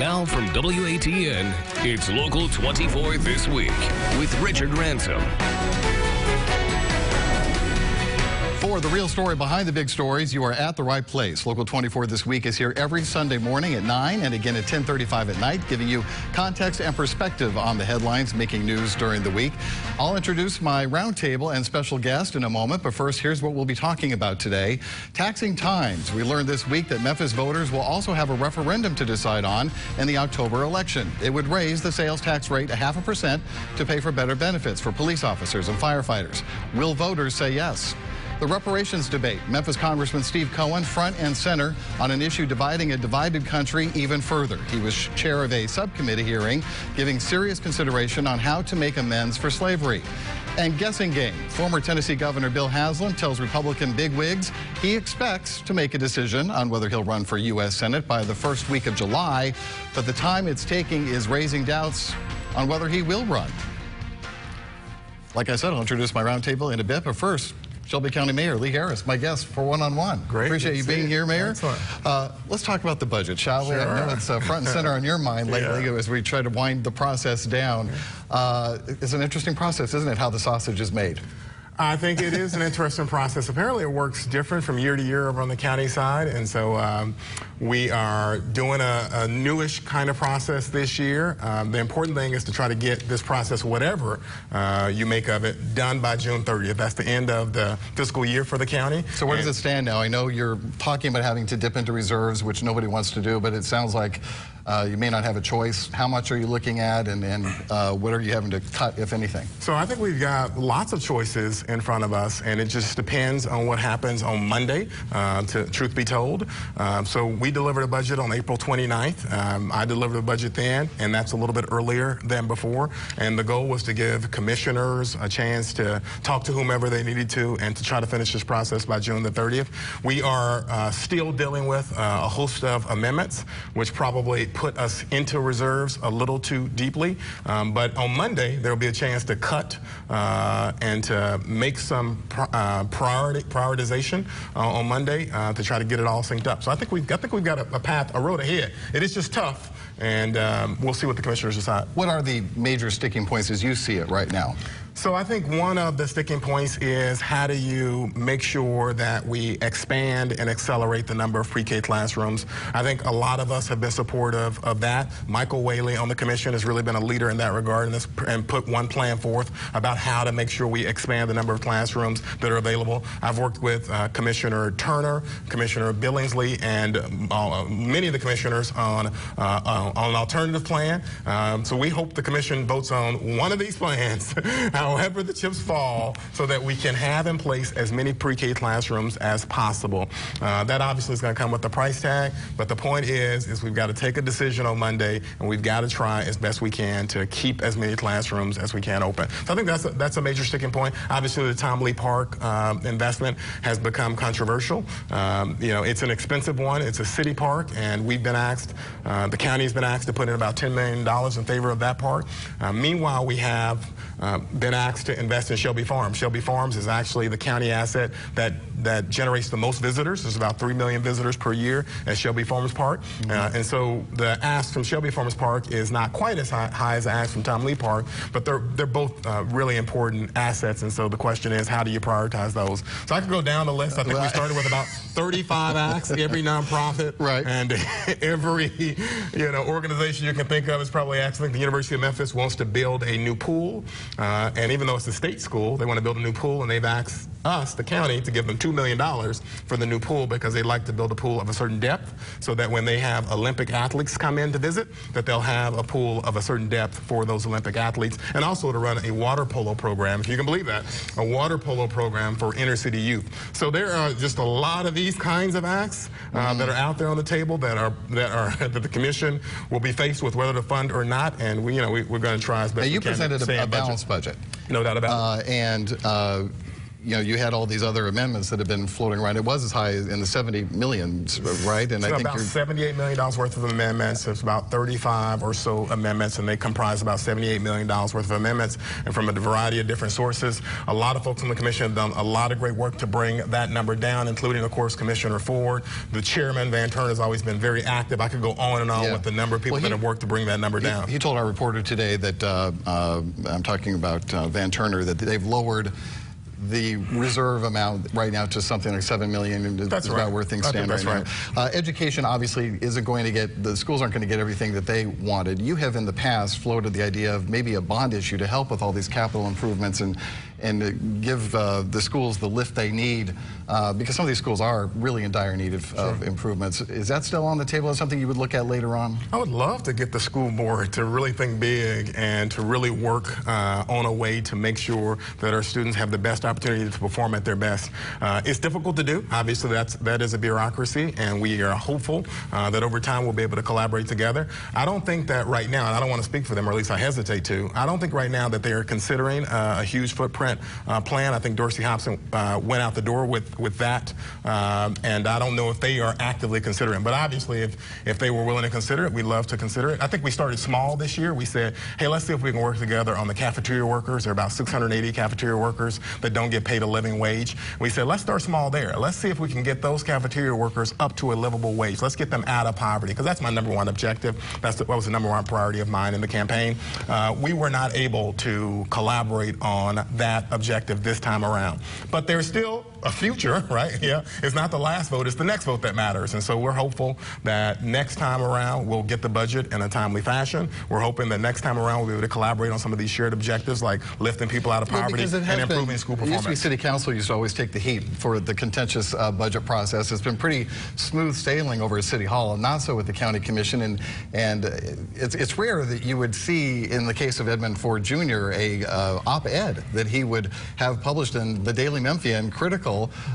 Now from WATN, it's Local 24 This Week with Richard Ransom. For the real story behind the big stories, you are at the right place. Local 24 This Week is here every Sunday morning at 9 and again at 10:35 at night, giving you context and perspective on the headlines making news during the week. I'll introduce my roundtable and special guest in a moment, but first, here's what we'll be talking about today. Taxing times. We learned this week that Memphis voters will also have a referendum to decide on in the October election. It would raise the sales tax rate 0.5% to pay for better benefits for police officers and firefighters. Will voters say yes? The reparations debate. Memphis Congressman Steve Cohen front and center on an issue dividing a divided country even further. He was chair of a subcommittee hearing giving serious consideration on how to make amends for slavery. And guessing game. Former Tennessee Governor Bill Haslam tells Republican bigwigs he expects to make a decision on whether he'll run for U.S. Senate by the first week of July, but the time it's taking is raising doubts on whether he will run. Like I said, I'll introduce my roundtable in a bit, but first, Shelby County Mayor Lee Harris, my guest for One-on-One. Great. Appreciate you being here, Mayor. Let's talk about the budget, shall we? Sure. I know it's front and center on your mind lately as we try to wind the process down. It's an interesting process, isn't it, how the sausage is made? I think it is an interesting process. Apparently, it works different from year to year over on the county side, and so we are doing a newish kind of process this year. The important thing is to try to get this process, whatever you make of it, done by June 30th. That's the end of the fiscal year for the county. So where does it stand now? I know you're talking about having to dip into reserves, which nobody wants to do, but it sounds like you may not have a choice. How much are you looking at, and what are you having to cut, if anything? So I think we've got lots of choices in front of us, and it just depends on what happens on Monday, truth be told. So we delivered a budget on April 29th. I delivered a budget then, and that's a little bit earlier than before. And the goal was to give commissioners a chance to talk to whomever they needed to and to try to finish this process by June the 30th. We are still dealing with a host of amendments, which probably put us into reserves a little too deeply. But on Monday, there will be a chance to cut and to make some prioritization on Monday to try to get it all synced up. So I think we've got a road ahead. It is just tough, and we'll see what the commissioners decide. What are the major sticking points as you see it right now? So I think one of the sticking points is how do you make sure that we expand and accelerate the number of pre-K classrooms. I think a lot of us have been supportive of that. Michael Whaley on the commission has really been a leader in that regard and put one plan forth about how to make sure we expand the number of classrooms that are available. I've worked with Commissioner Turner, Commissioner Billingsley, and many of the commissioners on an alternative plan. So we hope the commission votes on one of these plans however the chips fall, so that we can have in place as many pre-K classrooms as possible. That obviously is going to come with the price tag, but the point is we've got to take a decision on Monday, and we've got to try as best we can to keep as many classrooms as we can open. So I think that's a major sticking point. Obviously, the Tom Lee Park investment has become controversial. You know, it's an expensive one. It's a city park, and we've been asked, the county's been asked to put in about $10 million in favor of that park. Meanwhile, we have been asked to invest in Shelby Farms. Shelby Farms is actually the county asset that generates the most visitors. There's about 3 million visitors per year at Shelby Farms Park. And so the ask from Shelby Farms Park is not quite as high as the ask from Tom Lee Park, but they're both really important assets. And so the question is, how do you prioritize those? So I could go down the list. I think we started with about 35 acts. Every nonprofit and every organization you can think of is probably asking. I think the University of Memphis wants to build a new pool. And even though it's a state school, they want to build a new pool, and they've asked us, the county, to give them $2 million for the new pool because they like to build a pool of a certain depth so that when they have Olympic athletes come in to visit, that they'll have a pool of a certain depth for those Olympic athletes, and also to run a water polo program, if you can believe that, a water polo program for inner city youth. So there are just a lot of these kinds of acts that are out there on the table that the commission will be faced with whether to fund or not, and we're going to try as best we can. You presented a balanced budget. No doubt about it. you know, you had all these other amendments that have been floating around. It was as high as in the 70 millions, right? And so I think about $78 million worth of amendments. There's about 35 or so amendments, and they comprise about $78 million worth of amendments. And from a variety of different sources, a lot of folks on the commission have done a lot of great work to bring that number down, including, of course, Commissioner Ford. The chairman, Van Turner, has always been very active. I could go on and on with the number of people that have worked to bring that number down. He told our reporter today that, I'm talking about Van Turner, that they've lowered the reserve amount right now to something like $7 million. That's right. About where things stand right now. Education obviously isn't going to get, the schools aren't going to get everything that they wanted. You have in the past floated the idea of maybe a bond issue to help with all these capital improvements and give the schools the lift they need, because some of these schools are really in dire need of improvements. Is that still on the table as something you would look at later on? I would love to get the school board to really think big and to really work on a way to make sure that our students have the best opportunity to perform at their best. It's difficult to do. Obviously, that is a bureaucracy, and we are hopeful that over time we'll be able to collaborate together. I don't think that right now, and I don't want to speak for them, or at least I hesitate to, I don't think right now that they are considering a huge footprint plan. I think Dorsey Hobson went out the door with that, and I don't know if they are actively considering. But obviously, if they were willing to consider it, we'd love to consider it. I think we started small this year. We said, hey, let's see if we can work together on the cafeteria workers. There are about 680 cafeteria workers that don't get paid a living wage. We said, let's start small there. Let's see if we can get those cafeteria workers up to a livable wage. Let's get them out of poverty, because that's my #1 objective. That was the #1 priority of mine in the campaign. We were not able to collaborate on that objective this time around. But there's still a future, right? Yeah, it's not the last vote, it's the next vote that matters. And so we're hopeful that next time around we'll get the budget in a timely fashion. We're hoping that next time around we'll be able to collaborate on some of these shared objectives, like lifting people out of poverty and improving school performance. City Council used to always take the heat for the contentious budget process. It's been pretty smooth sailing over at City Hall, and not so with the County Commission. And it's rare that you would see, in the case of Edmund Ford Jr., a op-ed that he would have published in the Daily Memphian critical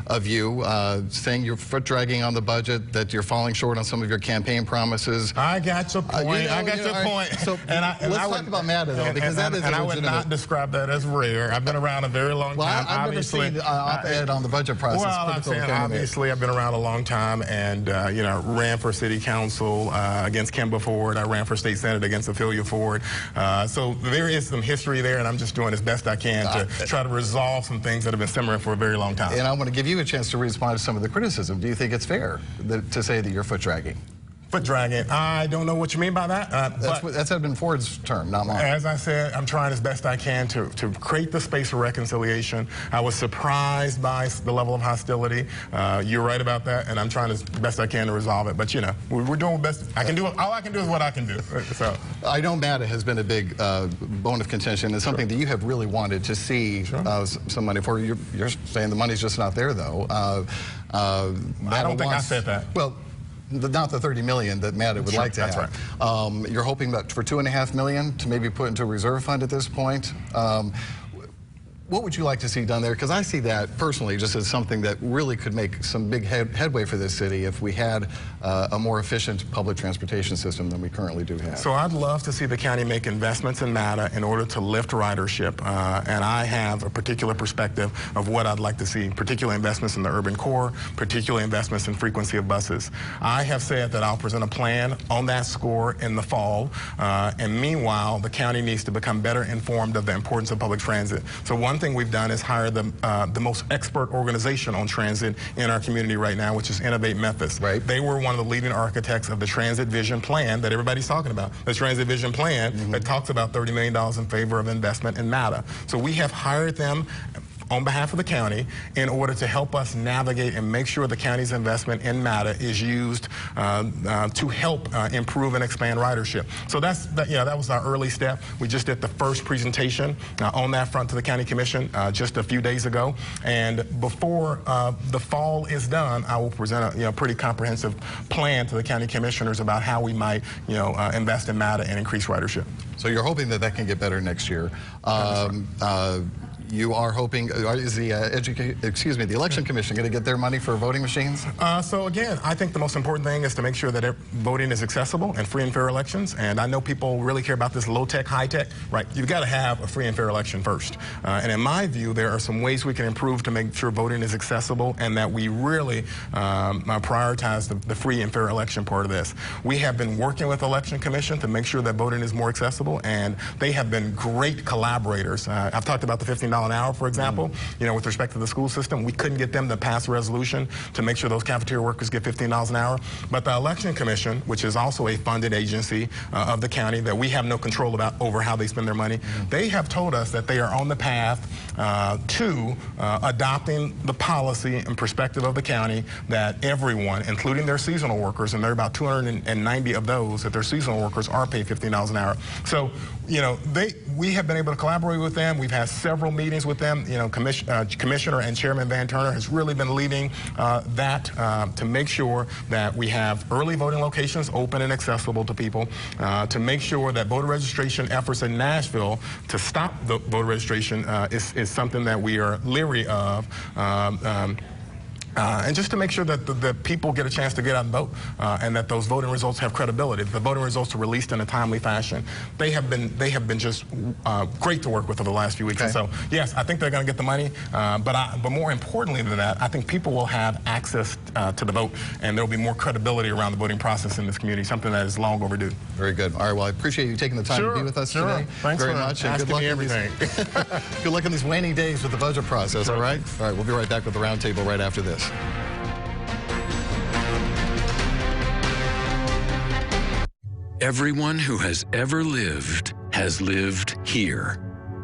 of you, saying you're foot-dragging on the budget, that you're falling short on some of your campaign promises. I got your point. I got your point. So let's talk about MATA, though, because that is I would not describe that as rare. I've been around a very long time. I've never seen op-ed on the budget process. Well, I'm saying, obviously, I've been around a long time, and you know, ran for City Council against Kemba Ford. I ran for State Senate against Ophelia Ford. So there is some history there, and I'm just doing as best I can to try to resolve some things that have been simmering for a very long time. And I want to give you a chance to respond to some of the criticism. Do you think it's fair to say that you're foot-dragging? Foot-dragging. I don't know what you mean by that. That's Edmund Ford's term, not mine. As I said, I'm trying as best I can to create the space for reconciliation. I was surprised by the level of hostility. You're right about that, and I'm trying as best I can to resolve it. But, you know, we're doing the best I can do. All I can do is what I can do. So I know MATA has been a big bone of contention. It's something that you have really wanted to see some money for. You're saying the money's just not there, though. I don't think I said that. Well, not the $30 million that MATA would like to have. That's right. You're hoping that for $2.5 million to maybe put into a reserve fund at this point. What would you like to see done there? Because I see that personally just as something that really could make some big headway for this city if we had a more efficient public transportation system than we currently do have. So I'd love to see the county make investments in MATA in order to lift ridership. And I have a particular perspective of what I'd like to see, particular investments in the urban core, particular investments in frequency of buses. I have said that I'll present a plan on that score in the fall. And meanwhile, the county needs to become better informed of the importance of public transit. So one thing we've done is hire the most expert organization on transit in our community right now, which is Innovate Memphis. Right. They were one of the leading architects of the Transit Vision Plan that everybody's talking about. The Transit Vision Plan that talks about $30 million in favor of investment in MATA. So we have hired them on behalf of the county in order to help us navigate and make sure the county's investment in MATA is used to help improve and expand ridership. So that was our early step. We just did the first presentation on that front to the County Commission just a few days ago. And before the fall is done, I will present a pretty comprehensive plan to the county commissioners about how we might invest in MATA and increase ridership. So you're hoping that that can get better next year. you are hoping, is the the Election Commission going to get their money for voting machines? So again, I think the most important thing is to make sure that voting is accessible and free and fair elections. And I know people really care about this low-tech, high-tech, right? You've got to have a free and fair election first. And in my view, there are some ways we can improve to make sure voting is accessible and that we really prioritize the free and fair election part of this. We have been working with the Election Commission to make sure that voting is more accessible, and they have been great collaborators. I've talked about the $15 an hour, for example. You know, with respect to the school system, we couldn't get them to pass a resolution to make sure those cafeteria workers get $15 an hour. But the Election Commission, which is also a funded agency of the county that we have no control over how they spend their money, they have told us that they are on the path to adopting the policy and perspective of the county that everyone, including their seasonal workers, and there are about 290 of those, that their seasonal workers are paid $15 an hour. So, you know, we have been able to collaborate with them. We've had several meetings with them. You know, Commissioner and Chairman Van Turner has really been leading that to make sure that we have early voting locations open and accessible to people, to make sure that voter registration efforts in Nashville to stop the voter registration is something that we are leery of. And just to make sure that the people get a chance to get out and vote, and that those voting results have credibility. The voting results are released in a timely fashion. They have been just great to work with over the last few weeks. Okay. And so, yes, I think they're going to get the money, but more importantly than that, I think people will have access to the vote, and there will be more credibility around the voting process in this community, something that is long overdue. Very good. All right, well, I appreciate you taking the time to be with us today. Thanks very for much. And good luck me everything. Good luck in these waning days with the budget process, all right? All right, we'll be right back with the roundtable right after this. Everyone who has ever lived has lived here.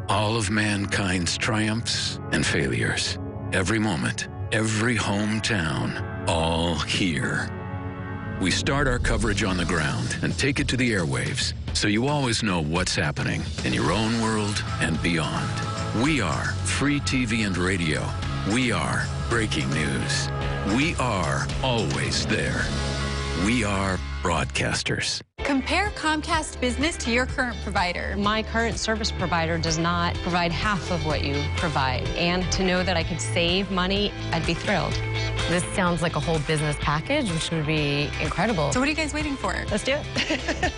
All of mankind's triumphs and failures. Every moment, every hometown, all here. We start our coverage on the ground and take it to the airwaves, so you always know what's happening in your own world and beyond. We are free TV and radio. We are breaking news. We are always there. We are broadcasters. Compare Comcast Business to your current provider. My current service provider does not provide half of what you provide. And to know that I could save money, I'd be thrilled. This sounds like a whole business package, which would be incredible. So what are you guys waiting for? Let's do it.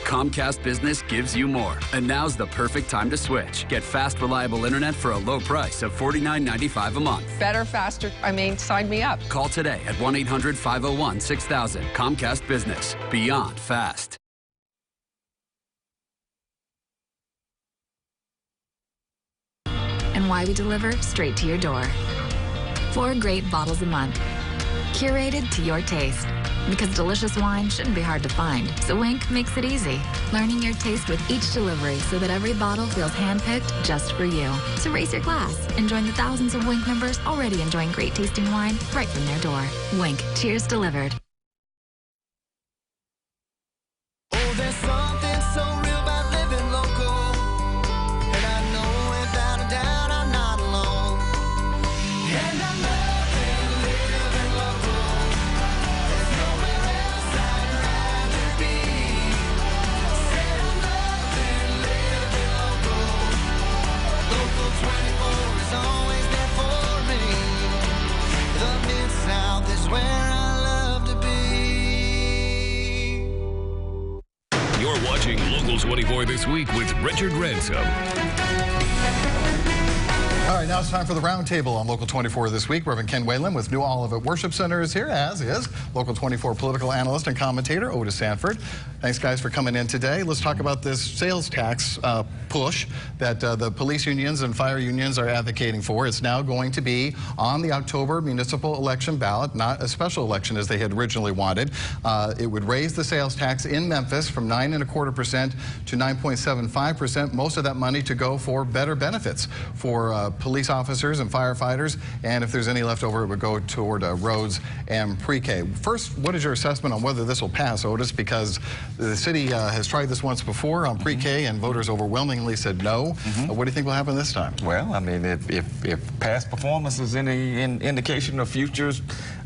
Comcast Business gives you more, and now's the perfect time to switch. Get fast, reliable internet for a low price of $49.95 a month. Better, faster, sign me up. Call today at 1-800-501-6000. Comcast Business. Beyond fast. And why we deliver straight to your door. 4 great bottles a month, curated to your taste. Because delicious wine shouldn't be hard to find, so Winc makes it easy. Learning your taste with each delivery so that every bottle feels handpicked just for you. So raise your glass and join the thousands of Winc members already enjoying great tasting wine right from their door. Winc, cheers delivered. Oh, there's something so real about living local. And I know without a doubt I'm not alone. And I'm loving living local. There's nowhere else I'd rather be. Said I'm loving living local. Local 24 is always there for me. The Mid-South is where I love to be. You're watching Local 24 This Week with Richard Ransom. All right, now it's time for the roundtable on Local 24 This Week. Reverend Ken Whalen with New Olivet Worship Center is here, as is Local 24 political analyst and commentator Otis Sanford. Thanks, guys, for coming in today. Let's talk about this sales tax push that the police unions and fire unions are advocating for. It's now going to be on the October municipal election ballot, not a special election as they had originally wanted. It would raise the sales tax in Memphis from 9.25% to 9.75%. Most of that money to go for better benefits for police officers and firefighters, and if there's any left over, it would go toward roads and pre-K. First, what is your assessment on whether this will pass, Otis? Because the city has tried this once before on pre-K, and voters overwhelmingly said no. What do you think will happen this time? Well, I mean, if past performance is any indication of future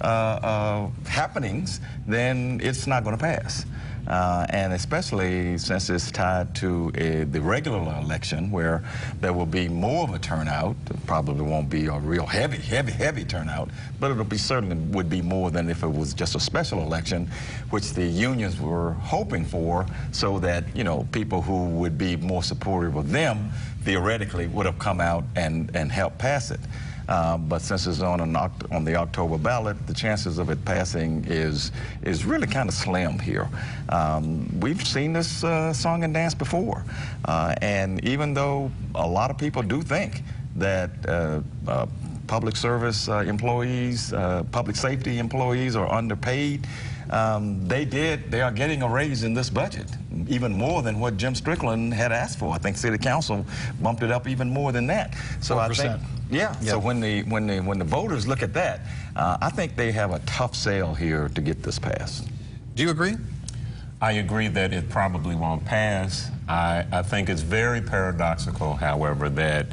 happenings, then it's not going to pass. and especially since it's tied to the regular election where there will be more of a turnout. It probably won't be a real heavy turnout, but it'll be certainly would be more than if it was just a special election, which the unions were hoping for, so that, you know, people who would be more supportive of them theoretically would have come out and helped pass it. But since it's on the October ballot, the chances of it passing is really kind of slim here. We've seen this song and dance before, and even though a lot of people do think that public service employees, public safety employees are underpaid, they are getting a raise in this budget, even more than what Jim Strickland had asked for. I think City Council bumped it up even more than that. So 4%. I think, yeah. Yep. So when the voters look at that, I think they have a tough sell here to get this passed. Do you agree? I agree that it probably won't pass. I think it's very paradoxical, however, that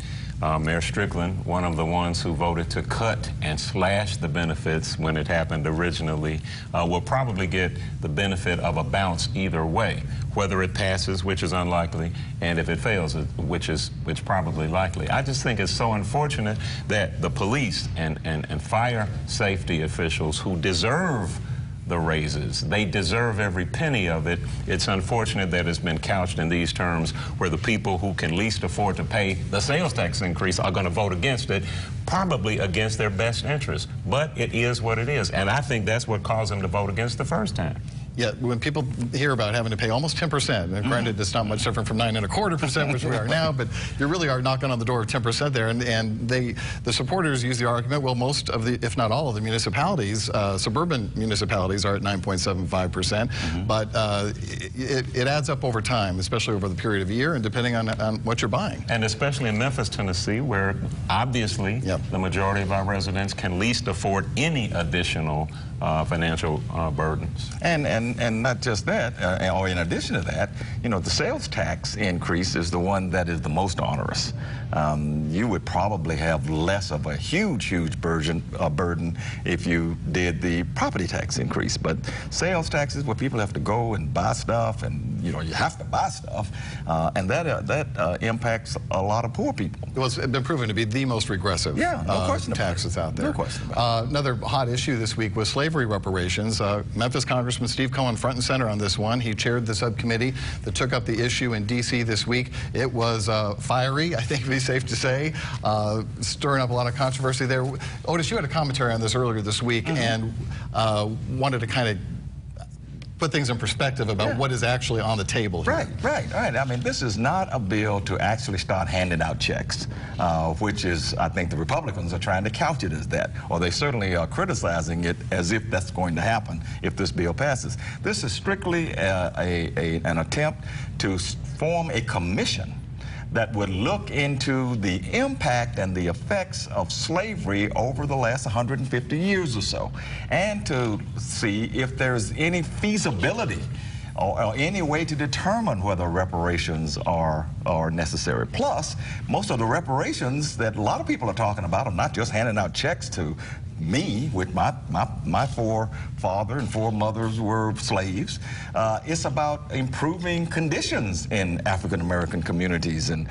Mayor Strickland, one of the ones who voted to cut and slash the benefits when it happened originally, will probably get the benefit of a bounce either way, whether it passes, which is unlikely, and if it fails, which probably likely. I just think it's so unfortunate that the police and fire safety officials who deserve the raises, they deserve every penny of it. It's unfortunate that it's been couched in these terms, where the people who can least afford to pay the sales tax increase are going to vote against it, probably against their best interest. But it is what it is, and I think that's what caused them to vote against the first time. Yeah, when people hear about having to pay almost 10%, and granted it's not much different from 9.25%, which we are now, but you really are knocking on the door of 10% there, and the supporters use the argument, well, most of the, if not all of the municipalities, suburban municipalities are at 9.75%, but it adds up over time, especially over the period of a year, and depending on what you're buying. And especially in Memphis, Tennessee, where obviously the majority of our residents can least afford any additional financial burdens. And not just that, or in addition to that, you know, the sales tax increase is the one that is the most onerous. You would probably have less of a huge burden if you did the property tax increase. But sales taxes, where people have to go and buy stuff, and you know, you have to buy stuff, and that impacts a lot of poor people. Well, it's been proven to be the most regressive no question taxes out there. No question about it. Another hot issue this week was slavery reparations. Memphis Congressman Steve Cohen front and center on this one. He chaired the subcommittee that took up the issue in D.C. this week. It was fiery, I think it'd be safe to say, stirring up a lot of controversy there. Otis, you had a commentary on this earlier this week and wanted to kind of put things in perspective about what is actually on the table here. Right. I mean, this is not a bill to actually start handing out checks, which is, I think the Republicans are trying to couch it as that, or they certainly are criticizing it as if that's going to happen if this bill passes. This is strictly an attempt to form a commission that would look into the impact and the effects of slavery over the last 150 years or so, and to see if there's any feasibility or any way to determine whether reparations are necessary. Plus, most of the reparations that a lot of people are talking about are not just handing out checks to me, with my forefather and foremothers were slaves. It's about improving conditions in African-American communities and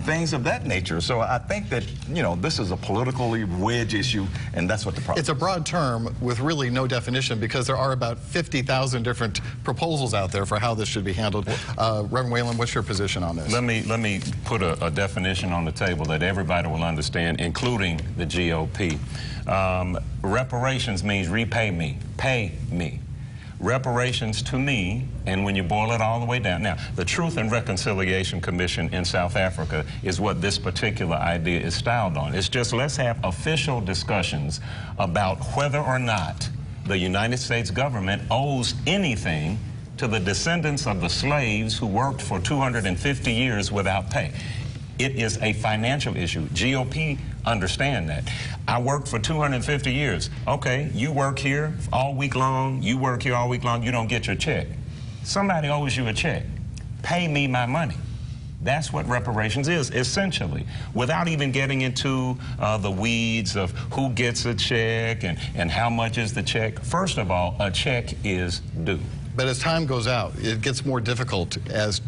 things of that nature. So I think that, you know, this is a politically wedge issue, and that's what the problem is. It's a broad term with really no definition, because there are about 50,000 different proposals out there for how this should be handled. Reverend Whalen, what's your position on this? Let me put a definition on the table that everybody will understand, including the GOP. Reparations means repay me, pay me. Reparations to me, and when you boil it all the way down. Now, the Truth and Reconciliation Commission in South Africa is what this particular idea is styled on. It's just, let's have official discussions about whether or not the United States government owes anything to the descendants of the slaves who worked for 250 years without pay. It is a financial issue. GOP understand that. I worked for 250 years. Okay, you work here all week long, you work here all week long, you don't get your check. Somebody owes you a check. Pay me my money. That's what reparations is, essentially, without even getting into the weeds of who gets a check and how much is the check. First of all, a check is due. But as time goes out, it gets more difficult as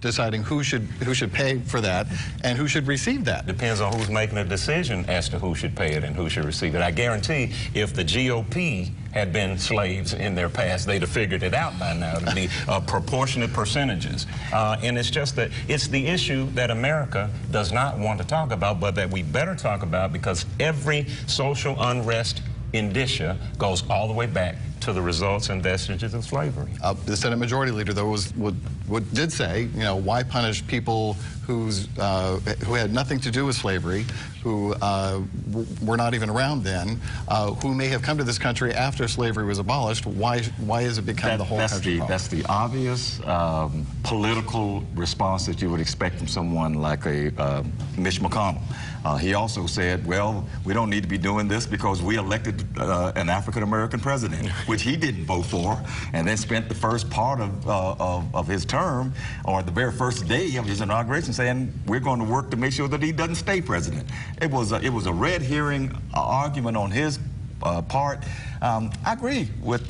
deciding who should pay for that and who should receive that. Depends on who's making a decision as to who should pay it and who should receive it. I guarantee if the GOP had been slaves in their past, they'd have figured it out by now. It'd be proportionate percentages. And it's just that it's the issue that America does not want to talk about, but that we better talk about, because every social unrest indicia goes all the way back to the results and vestiges of slavery. The Senate Majority Leader, though, did say, you know, why punish people who had nothing to do with slavery, who were not even around then, who may have come to this country after slavery was abolished? Why has it become the whole country problem? That's the obvious political response that you would expect from someone like a Mitch McConnell. He also said, well, we don't need to be doing this because we elected an African-American president, which he didn't vote for, and then spent the first part of his term, or the very first day of his inauguration, saying we're going to work to make sure that he doesn't stay president. It was a red herring argument on his part. I agree with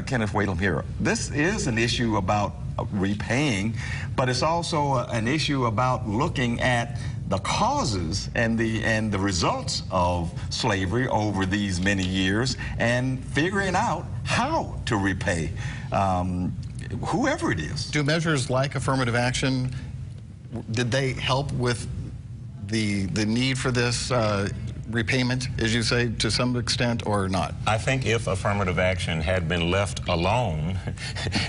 Kenneth Whalum here. This is an issue about repaying, but it's also an issue about looking at the causes and the results of slavery over these many years and figuring out how to repay whoever it is. Do measures like affirmative action, did they help with the need for this repayment, as you say, to some extent, or not? I think if affirmative action had been left alone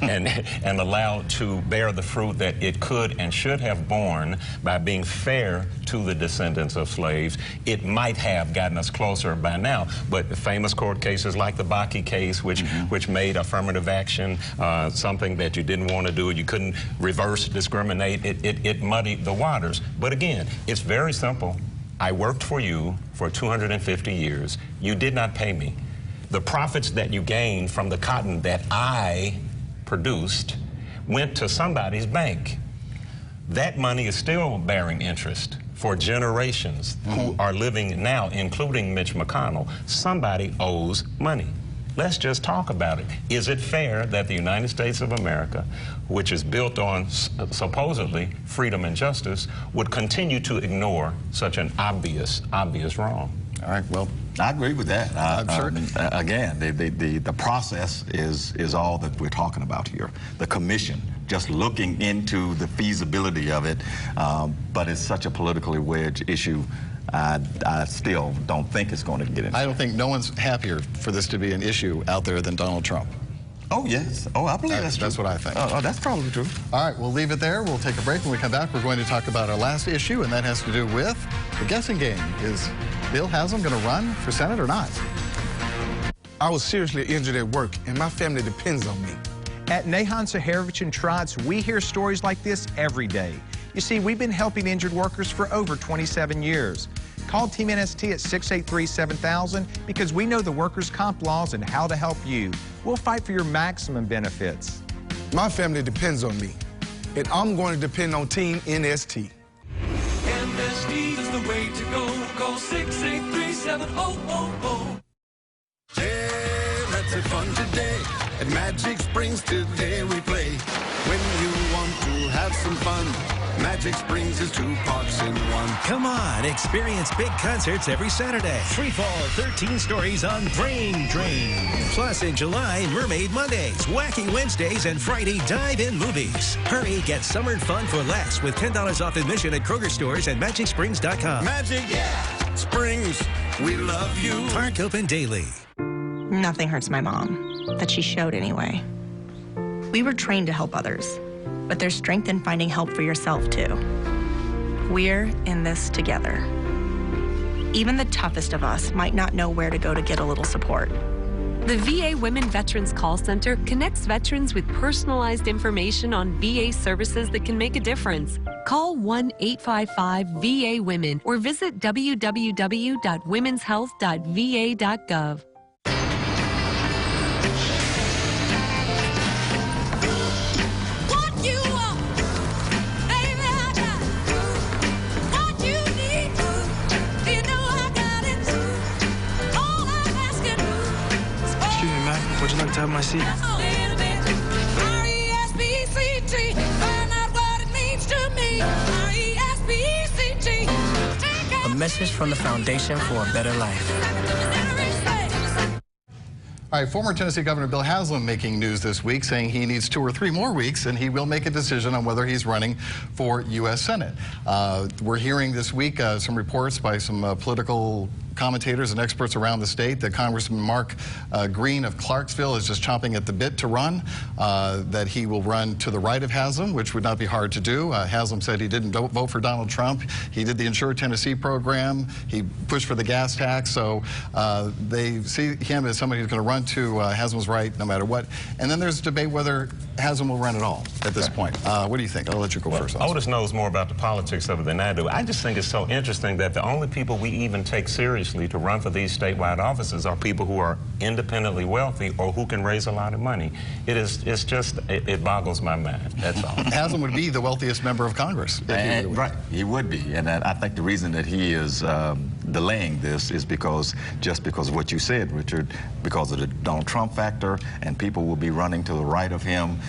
and allowed to bear the fruit that it could and should have borne by being fair to the descendants of slaves, it might have gotten us closer by now. But famous court cases like the Bakke case, which made affirmative action something that you didn't want to do, you couldn't reverse discriminate, it muddied the waters. But again, it's very simple. I worked for you for 250 years. You did not pay me. The profits that you gained from the cotton that I produced went to somebody's bank. That money is still bearing interest for generations who are living now, including Mitch McConnell. Somebody owes money. Let's just talk about it. Is it fair that the United States of America, which is built on supposedly freedom and justice, would continue to ignore such an obvious wrong? All right, well, I agree with that. Sure. Again, the process is all that we're talking about here. The commission, just looking into the feasibility of it, but it's such a politically wedged issue. I still don't think it's going to get in. I don't think no one's happier for this to be an issue out there than Donald Trump. Oh, yes. Oh, I believe that's true. That's what I think. Oh, that's probably true. All right, we'll leave it there. We'll take a break. When we come back, we're going to talk about our last issue, and that has to do with the guessing game. Is Bill Haslam going to run for Senate or not? I was seriously injured at work, and my family depends on me. At Nahon Saharovich and Trotz, we hear stories like this every day. You see, we've been helping injured workers for over 27 years. Call Team NST at 683-7000 because we know the workers' comp laws and how to help you. We'll fight for your maximum benefits. My family depends on me, and I'm going to depend on Team NST. NST is the way to go. Call 683-7000. Yeah, let's have fun today. At Magic Springs today we play. When you want to have some fun, Magic Springs is 2 parks in 1. Come on, experience big concerts every Saturday. Freefall 13 stories on Brain Drain. Plus in July, Mermaid Mondays, Wacky Wednesdays, and Friday Dive-In Movies. Hurry, get summer fun for less with $10 off admission at Kroger stores and MagicSprings.com. Magic Springs, we love you. Park open daily. Nothing hurts my mom, that she showed anyway. We were trained to help others, but there's strength in finding help for yourself, too. We're in this together. Even the toughest of us might not know where to go to get a little support. The VA Women Veterans Call Center connects veterans with personalized information on VA services that can make a difference. Call 1-855-VA-WOMEN or visit www.womenshealth.va.gov. Would you like to have my seat? message from the Foundation for a Better Life. All right, former Tennessee Governor Bill Haslam making news this week, saying he needs 2 or 3 more weeks and he will make a decision on whether he's running for U.S. Senate. We're hearing this week some reports by some political commentators and experts around the state that Congressman Mark Green of Clarksville is just chomping at the bit to run, that he will run to the right of Haslam, which would not be hard to do. Haslam said he didn't vote for Donald Trump. He did the Insure Tennessee program. He pushed for the gas tax. So they see him as somebody who's going to run to Haslam's right no matter what. And then there's debate whether Haslam will run at all at this point. What do you think? I'll let you go first. Otis knows more about the politics of it than I do. I just think it's so interesting that the only people we even take seriously to run for these statewide offices are people who are independently wealthy or who can raise a lot of money. It boggles my mind, that's all. Haslam would be the wealthiest member of Congress. Right, he would be. And I think the reason that he is delaying this is because of what you said, Richard, because of the Donald Trump factor, and people will be running to the right of him.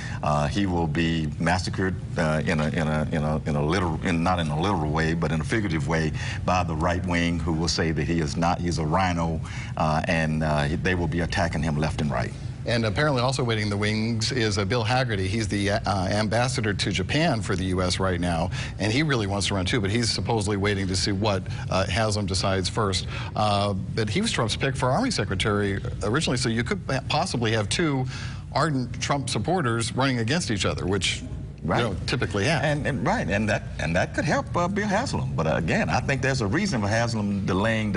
He will be massacred not in a literal way, but in a figurative way by the right wing, who will say that he's a rhino, and they will be attacking him left and right. And apparently also waiting in the wings is Bill Hagerty. He's the ambassador to Japan for the U.S. right now, and he really wants to run too, but he's supposedly waiting to see what Haslam decides first. But he was Trump's pick for Army Secretary originally, so you could possibly have 2 ardent Trump supporters running against each other, which you don't typically have. And that could help Bill Haslam. But again, I think there's a reason for Haslam delaying.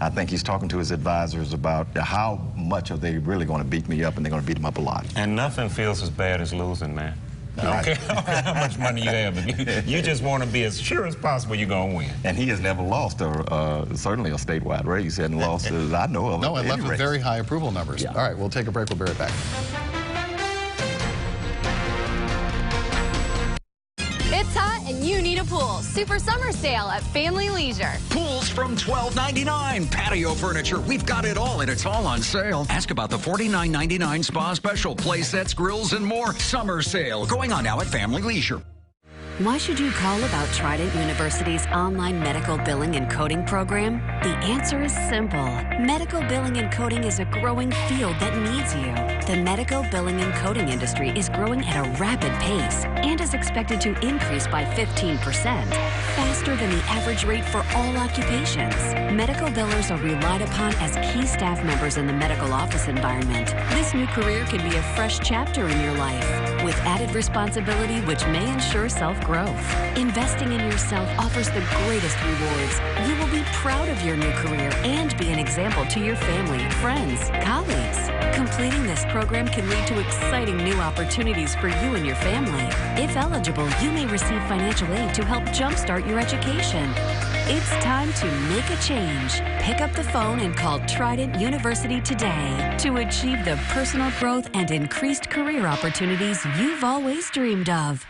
I think he's talking to his advisors about how much are they really going to beat me up, and they're going to beat him up a lot. And nothing feels as bad as losing, man. I don't care how much money you have, but you just want to be as sure as possible you're going to win. And he has never lost, certainly a statewide race. He hasn't lost, as I know of. No, it left with very high approval numbers. Yeah. All right, we'll take a break. We'll be right back. It's hot and you need a pool. Super summer sale at Family Leisure. Pools from $12.99. Patio furniture. We've got it all, and it's all on sale. Ask about the $49.99 spa special. Play sets, grills, and more. Summer sale going on now at Family Leisure. Why should you call about Trident University's online medical billing and coding program? The answer is simple. Medical billing and coding is a growing field that needs you. The medical billing and coding industry is growing at a rapid pace and is expected to increase by 15%, faster than the average rate for all occupations. Medical billers are relied upon as key staff members in the medical office environment. This new career can be a fresh chapter in your life, with added responsibility which may ensure self-growth. Investing in yourself offers the greatest rewards. You will be proud of your new career and be an example to your family, friends, colleagues. Completing this program can lead to exciting new opportunities for you and your family. If eligible, you may receive financial aid to help jumpstart your education. It's time to make a change. Pick up the phone and call Trident University today to achieve the personal growth and increased career opportunities you've always dreamed of.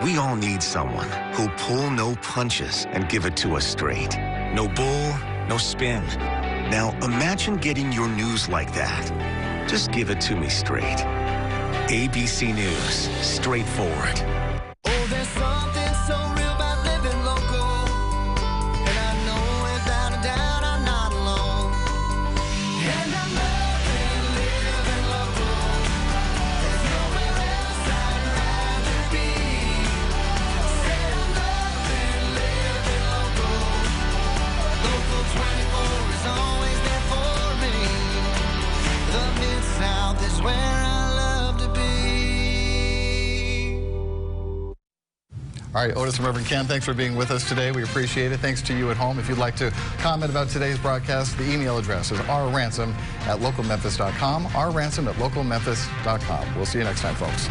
We all need someone who'll pull no punches and give it to us straight. No bull, no spin. Now imagine getting your news like that. Just give it to me straight. ABC News, straightforward. Oh, there's something so real about living local, and I know without a doubt I'm not alone. And I'm loving living local. There's nowhere else I'd rather be. Said I'm loving living local. Local 24 is always there for me. The Mid-South is where I love to be. All right, Otis and Reverend Ken, thanks for being with us today. We appreciate it. Thanks to you at home. If you'd like to comment about today's broadcast, the email address is rransom@localmemphis.com, rransom@localmemphis.com. We'll see you next time, folks.